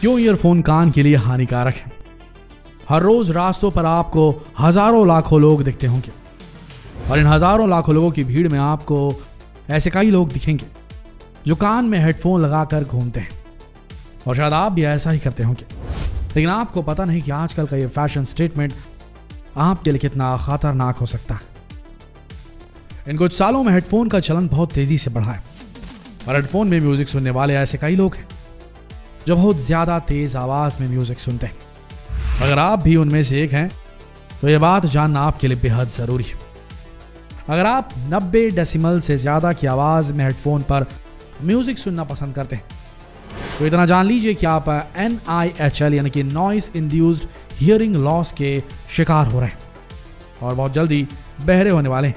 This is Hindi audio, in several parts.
क्यों ईयरफोन कान के लिए हानिकारक है। हर रोज रास्तों पर आपको हजारों लाखों लोग दिखते होंगे और इन हजारों लाखों लोगों की भीड़ में आपको ऐसे कई लोग दिखेंगे जो कान में हेडफोन लगाकर घूमते हैं और शायद आप भी ऐसा ही करते होंगे। लेकिन आपको पता नहीं कि आजकल का ये फैशन स्टेटमेंट आपके लिए कितना खतरनाक हो सकता है। इन कुछ सालों में हेडफोन का चलन बहुत तेजी से बढ़ा है और हेडफोन में म्यूजिक सुनने वाले ऐसे कई लोग हैं जो बहुत ज्यादा तेज आवाज में म्यूजिक सुनते हैं। अगर आप भी उनमें से एक हैं तो यह बात जानना आपके लिए बेहद जरूरी है। अगर आप 90 डेसिमल से ज्यादा की आवाज में हेडफोन पर म्यूजिक सुनना पसंद करते हैं तो इतना जान लीजिए कि आप NIHL यानी कि नॉइस इंड्यूस्ड हियरिंग लॉस के शिकार हो रहे हैं और बहुत जल्दी बहरे होने वाले हैं।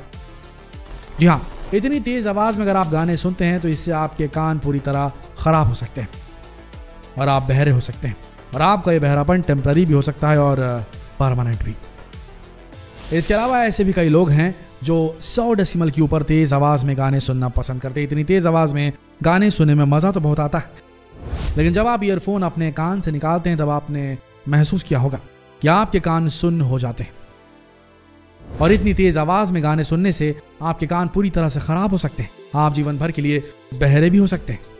जी हाँ, इतनी तेज आवाज में अगर आप गाने सुनते हैं तो इससे आपके कान पूरी तरह खराब हो सकते हैं और आप बहरे हो सकते हैं और आपका ये बहरापन टेम्पररी भी हो सकता है और परमानेंट भी। इसके अलावा ऐसे भी कई लोग हैं जो 100 डेसिमल के ऊपर तेज आवाज में गाने सुनना पसंद करते हैं। इतनी तेज आवाज में गाने सुनने में मजा तो बहुत आता है, लेकिन जब आप ईयरफोन अपने कान से निकालते हैं तब आपने महसूस किया होगा कि आपके कान सुन्न हो जाते हैं और इतनी तेज आवाज में गाने सुनने से आपके कान पूरी तरह से खराब हो सकते हैं। आप जीवन भर के लिए बहरे भी हो सकते हैं।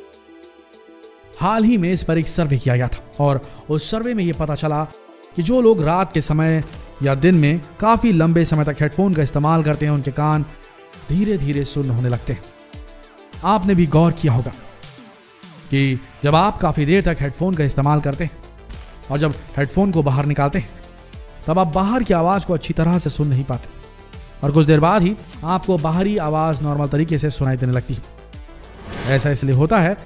हाल ही में इस पर एक सर्वे किया गया था और उस सर्वे में यह पता चला कि जो लोग रात के समय या दिन में काफी लंबे समय तक हेडफोन का इस्तेमाल करते हैं उनके कान धीरे धीरे सुन्न होने लगते हैं। आपने भी गौर किया होगा कि जब आप काफी देर तक हेडफोन का इस्तेमाल करते हैं और जब हेडफोन को बाहर निकालते हैं तब आप बाहर की आवाज को अच्छी तरह से सुन नहीं पाते और कुछ देर बाद ही आपको बाहरी आवाज नॉर्मल तरीके से सुनाई देने लगती है। ऐसा इसलिए होता है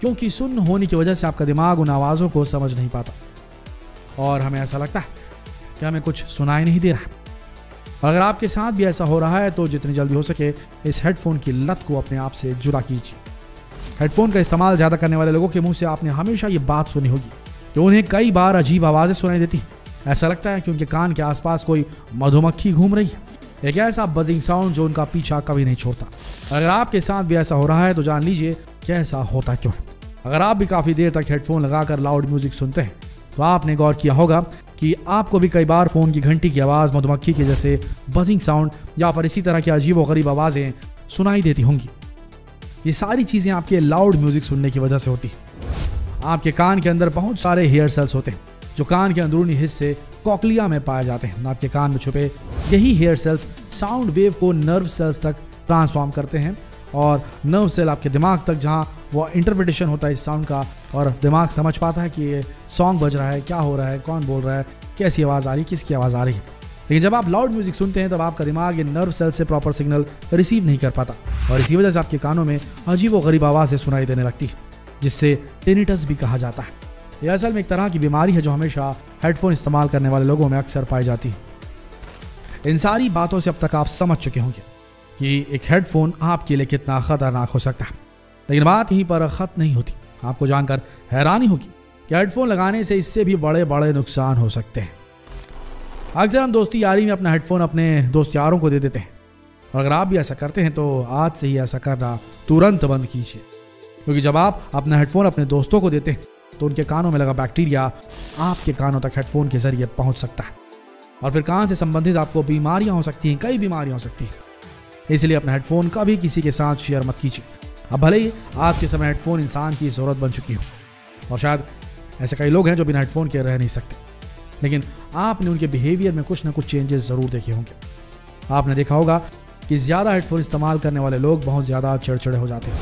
क्योंकि सुन्न होने की वजह से आपका दिमाग उन आवाजों को समझ नहीं पाता और हमें ऐसा लगता है कि हमें कुछ सुनाई नहीं दे रहा है। और अगर आपके साथ भी ऐसा हो रहा है तो जितनी जल्दी हो सके इस हेडफोन की लत को अपने आप से जुदा कीजिए। हेडफोन का इस्तेमाल ज्यादा करने वाले लोगों के मुंह से आपने हमेशा ये बात सुनी होगी कि उन्हें कई बार अजीब आवाजें सुनाई देती हैं। ऐसा लगता है कि उनके कान के आसपास कोई मधुमक्खी घूम रही है, एक ऐसा बजिंग साउंड जो उनका पीछा कभी नहीं छोड़ता। अगर आपके साथ भी ऐसा हो रहा है तो जान लीजिए कि ऐसा होता क्यों है। अगर आप भी काफी देर तक हेडफोन लगाकर लाउड म्यूजिक सुनते हैं तो आपने गौर किया होगा कि आपको भी कई बार फोन की घंटी की आवाज, मधुमक्खी के जैसे बजिंग साउंड या फिर इसी तरह की अजीबोगरीब आवाजें सुनाई देती होंगी। ये सारी चीजें आपके लाउड म्यूजिक सुनने की वजह से होती है। आपके कान के अंदर बहुत सारे हेयर सेल्स होते हैं जो कान के अंदरूनी हिस्से कॉक्लिया में पाए जाते हैं। आपके कान में छुपे यही हेयर सेल्स साउंड वेव को नर्व सेल्स तक ट्रांसफॉर्म करते हैं और नर्व सेल आपके दिमाग तक, जहां वो इंटरप्रिटेशन होता है इस साउंड का और दिमाग समझ पाता है कि ये सॉन्ग बज रहा है, क्या हो रहा है, कौन बोल रहा है, कैसी आवाज़ आ रही है, किसकी आवाज़ आ रही है। लेकिन जब आप लाउड म्यूजिक सुनते हैं तब आपका दिमाग ये नर्व सेल से प्रॉपर सिग्नल रिसीव नहीं कर पाता और इसी वजह से आपके कानों में अजीब व गरीब आवाज़ें सुनाई देने लगती है, जिससे टिनिटस भी कहा जाता है। यह असल में एक तरह की बीमारी है जो हमेशा हेडफोन इस्तेमाल करने वाले लोगों में अक्सर पाई जाती है। इन सारी बातों से अब तक आप समझ चुके होंगे कि एक हेडफोन आपके लिए कितना खतरनाक हो सकता है, लेकिन बात यहीं पर खत्म नहीं होती। आपको जानकर हैरानी होगी कि हेडफोन लगाने से इससे भी बड़े बड़े नुकसान हो सकते हैं। अक्सर हम दोस्ती यारी में अपना हेडफोन अपने दोस्त यारों को दे देते हैं और अगर आप भी ऐसा करते हैं तो आज से ही ऐसा करना तुरंत बंद कीजिए, क्योंकि जब आप अपना हेडफोन अपने दोस्तों को देते हैं तो उनके कानों में लगा बैक्टीरिया आपके कानों तक हेडफोन के जरिए पहुंच सकता है और फिर कान से संबंधित आपको बीमारियां हो सकती हैं, कई बीमारियां हो सकती हैं। इसलिए अपना हेडफोन कभी किसी के साथ शेयर मत कीजिए। अब भले ही आज के समय हेडफोन इंसान की ज़रूरत बन चुकी हो और शायद ऐसे कई लोग हैं जो बिना हेडफोन के रह नहीं सकते, लेकिन आपने उनके बिहेवियर में कुछ ना कुछ चेंजेस ज़रूर देखे होंगे। आपने देखा होगा कि ज़्यादा हेडफोन इस्तेमाल करने वाले लोग बहुत ज़्यादा चिड़चिड़े हो जाते हैं,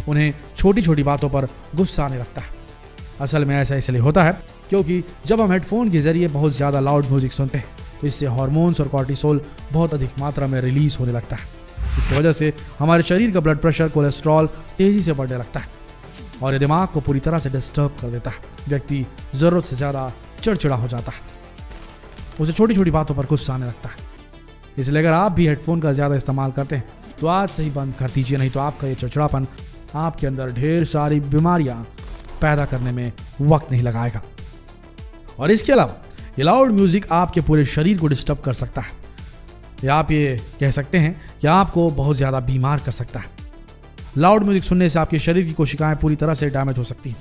उन्हें छोटी छोटी बातों पर गुस्सा आने लगता है। असल में ऐसा इसलिए होता है क्योंकि जब हम हेडफोन के जरिए बहुत ज़्यादा लाउड म्यूजिक सुनते हैं तो इससे हार्मोन्स और कॉर्टिसोल बहुत अधिक मात्रा में रिलीज होने लगता है। इसकी वजह से हमारे शरीर का ब्लड प्रेशर, कोलेस्ट्रॉल तेजी से बढ़ने लगता है और ये दिमाग को पूरी तरह से डिस्टर्ब कर देता है। व्यक्ति ज़रूरत से ज़्यादा चिड़चिड़ा हो जाता है, उसे छोटी छोटी बातों पर गुस्सा आने लगता है। इसलिए अगर आप भी हेडफोन का ज़्यादा इस्तेमाल करते हैं तो आज से ही बंद कर दीजिए, नहीं तो आपका ये चिड़चिड़ापन आपके अंदर ढेर सारी बीमारियां पैदा करने में वक्त नहीं लगाएगा। और इसके अलावा ये लाउड म्यूजिक आपके पूरे शरीर को डिस्टर्ब कर सकता है, या आप ये कह सकते हैं कि आपको बहुत ज़्यादा बीमार कर सकता है। लाउड म्यूजिक सुनने से आपके शरीर की कोशिकाएं पूरी तरह से डैमेज हो सकती हैं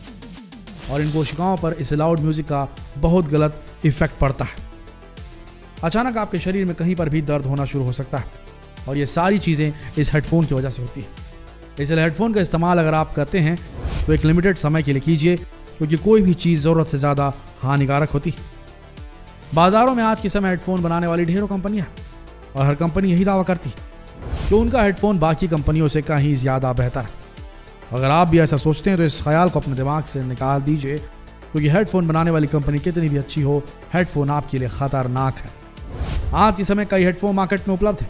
और इन कोशिकाओं पर इस लाउड म्यूजिक का बहुत गलत इफेक्ट पड़ता है। अचानक आपके शरीर में कहीं पर भी दर्द होना शुरू हो सकता है और ये सारी चीज़ें इस हेडफोन की वजह से होती है। इसलिए हेडफोन का इस्तेमाल अगर आप करते हैं तो एक लिमिटेड समय के लिए कीजिए, क्योंकि कोई भी चीज़ ज़रूरत से ज़्यादा हानिकारक होती है। बाज़ारों में आज के समय हेडफोन बनाने वाली ढेरों कंपनियां और हर कंपनी यही दावा करती है कि उनका हेडफोन बाकी कंपनियों से कहीं ज़्यादा बेहतर है। अगर आप भी ऐसा सोचते हैं तो इस ख्याल को अपने दिमाग से निकाल दीजिए, क्योंकि हेडफोन बनाने वाली कंपनी कितनी भी अच्छी हो, हेडफोन आपके लिए ख़तरनाक है। आज के समय कई हेडफोन मार्केट में उपलब्ध है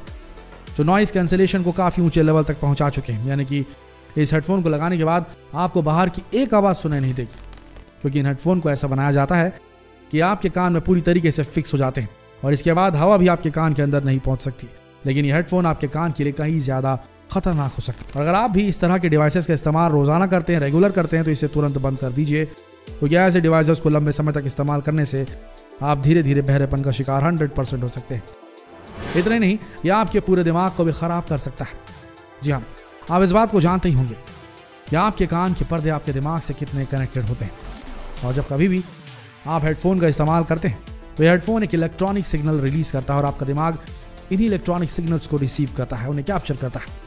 जो नॉइज़ कैंसिलेशन को काफ़ी ऊंचे लेवल तक पहुंचा चुके हैं, यानी कि इस हेडफोन को लगाने के बाद आपको बाहर की एक आवाज़ सुनाई नहीं देगी, क्योंकि इन हेडफोन को ऐसा बनाया जाता है कि आपके कान में पूरी तरीके से फिक्स हो जाते हैं और इसके बाद हवा भी आपके कान के अंदर नहीं पहुंच सकती। लेकिन ये हेडफोन आपके कान के लिए कहीं ज़्यादा खतरनाक हो सकता है। और अगर आप भी इस तरह के डिवाइसेस का इस्तेमाल रोज़ाना करते हैं, रेगुलर करते हैं, तो इसे तुरंत बंद कर दीजिए, क्योंकि ऐसे डिवाइसेस को लंबे समय तक इस्तेमाल करने से आप धीरे धीरे बहरेपन का शिकार 100% हो सकते हैं। इतना ही नहीं, यह आपके पूरे दिमाग को भी ख़राब कर सकता है। जी हाँ, आप इस बात को जानते ही होंगे कि आपके कान के पर्दे आपके दिमाग से कितने कनेक्टेड होते हैं, और जब कभी भी आप हेडफोन का इस्तेमाल करते हैं तो यह हेडफोन एक इलेक्ट्रॉनिक सिग्नल रिलीज करता है और आपका दिमाग इन्हीं इलेक्ट्रॉनिक सिग्नल्स को रिसीव करता है, उन्हें कैप्चर करता है।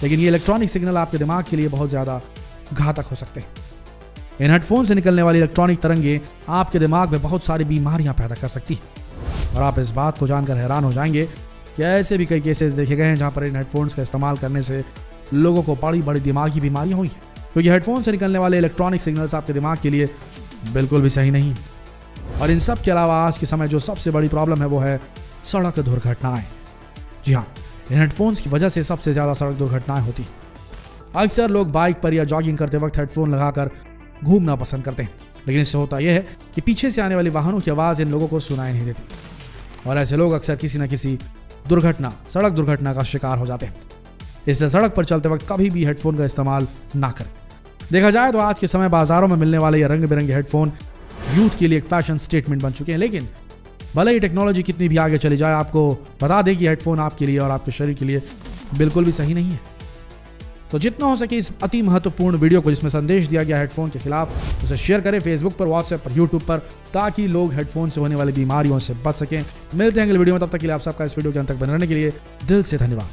लेकिन ये इलेक्ट्रॉनिक सिग्नल आपके दिमाग के लिए बहुत ज़्यादा घातक हो सकते हैं। इन हेडफोन से निकलने वाली इलेक्ट्रॉनिक तरंगें आपके दिमाग में बहुत सारी बीमारियां पैदा कर सकती हैं, और आप इस बात को जानकर हैरान हो जाएंगे कि ऐसे भी कई केसेस देखे गए हैं जहां पर इन हेडफोन्स का इस्तेमाल करने से लोगों को बड़ी बड़ी दिमागी बीमारियां हुई हैं, क्योंकि हेडफोन से निकलने वाले इलेक्ट्रॉनिक सिग्नल्स आपके दिमाग के लिए बिल्कुल भी सही नहीं। और इन सब के अलावा आज के समय जो सबसे बड़ी प्रॉब्लम है वो है सड़क दुर्घटनाएं। जी हाँ, इन हेडफोन्स की वजह से सबसे ज़्यादा सड़क दुर्घटनाएं होती हैं। अक्सर लोग बाइक पर या जॉगिंग करते वक्त हेडफोन लगाकर घूमना पसंद करते हैं, लेकिन इससे होता यह है कि पीछे से आने वाली वाहनों की आवाज़ इन लोगों को सुनाई नहीं देती, और ऐसे लोग अक्सर किसी न किसी सड़क दुर्घटना का शिकार हो जाते हैं। इसलिए सड़क पर चलते वक्त कभी भी हेडफोन का इस्तेमाल ना करें। देखा जाए तो आज के समय बाजारों में मिलने वाले ये रंग बिरंगे हेडफोन यूथ के लिए एक फैशन स्टेटमेंट बन चुके हैं, लेकिन भले ही टेक्नोलॉजी कितनी भी आगे चली जाए, आपको बता दें कि हेडफोन आपके लिए और आपके शरीर के लिए बिल्कुल भी सही नहीं है। तो जितना हो सके इस अति महत्वपूर्ण वीडियो को, जिसमें संदेश दिया गया हेडफोन के खिलाफ, उसे शेयर करें फेसबुक पर, व्हाट्सएप पर, यूट्यूब पर, ताकि लोग हेडफोन से होने वाली बीमारियों से बच सकें। मिलते हैं अगले वीडियो में, तब तक के लिए आप सबका इस वीडियो के अंत तक बने रहने के लिए दिल से धन्यवाद।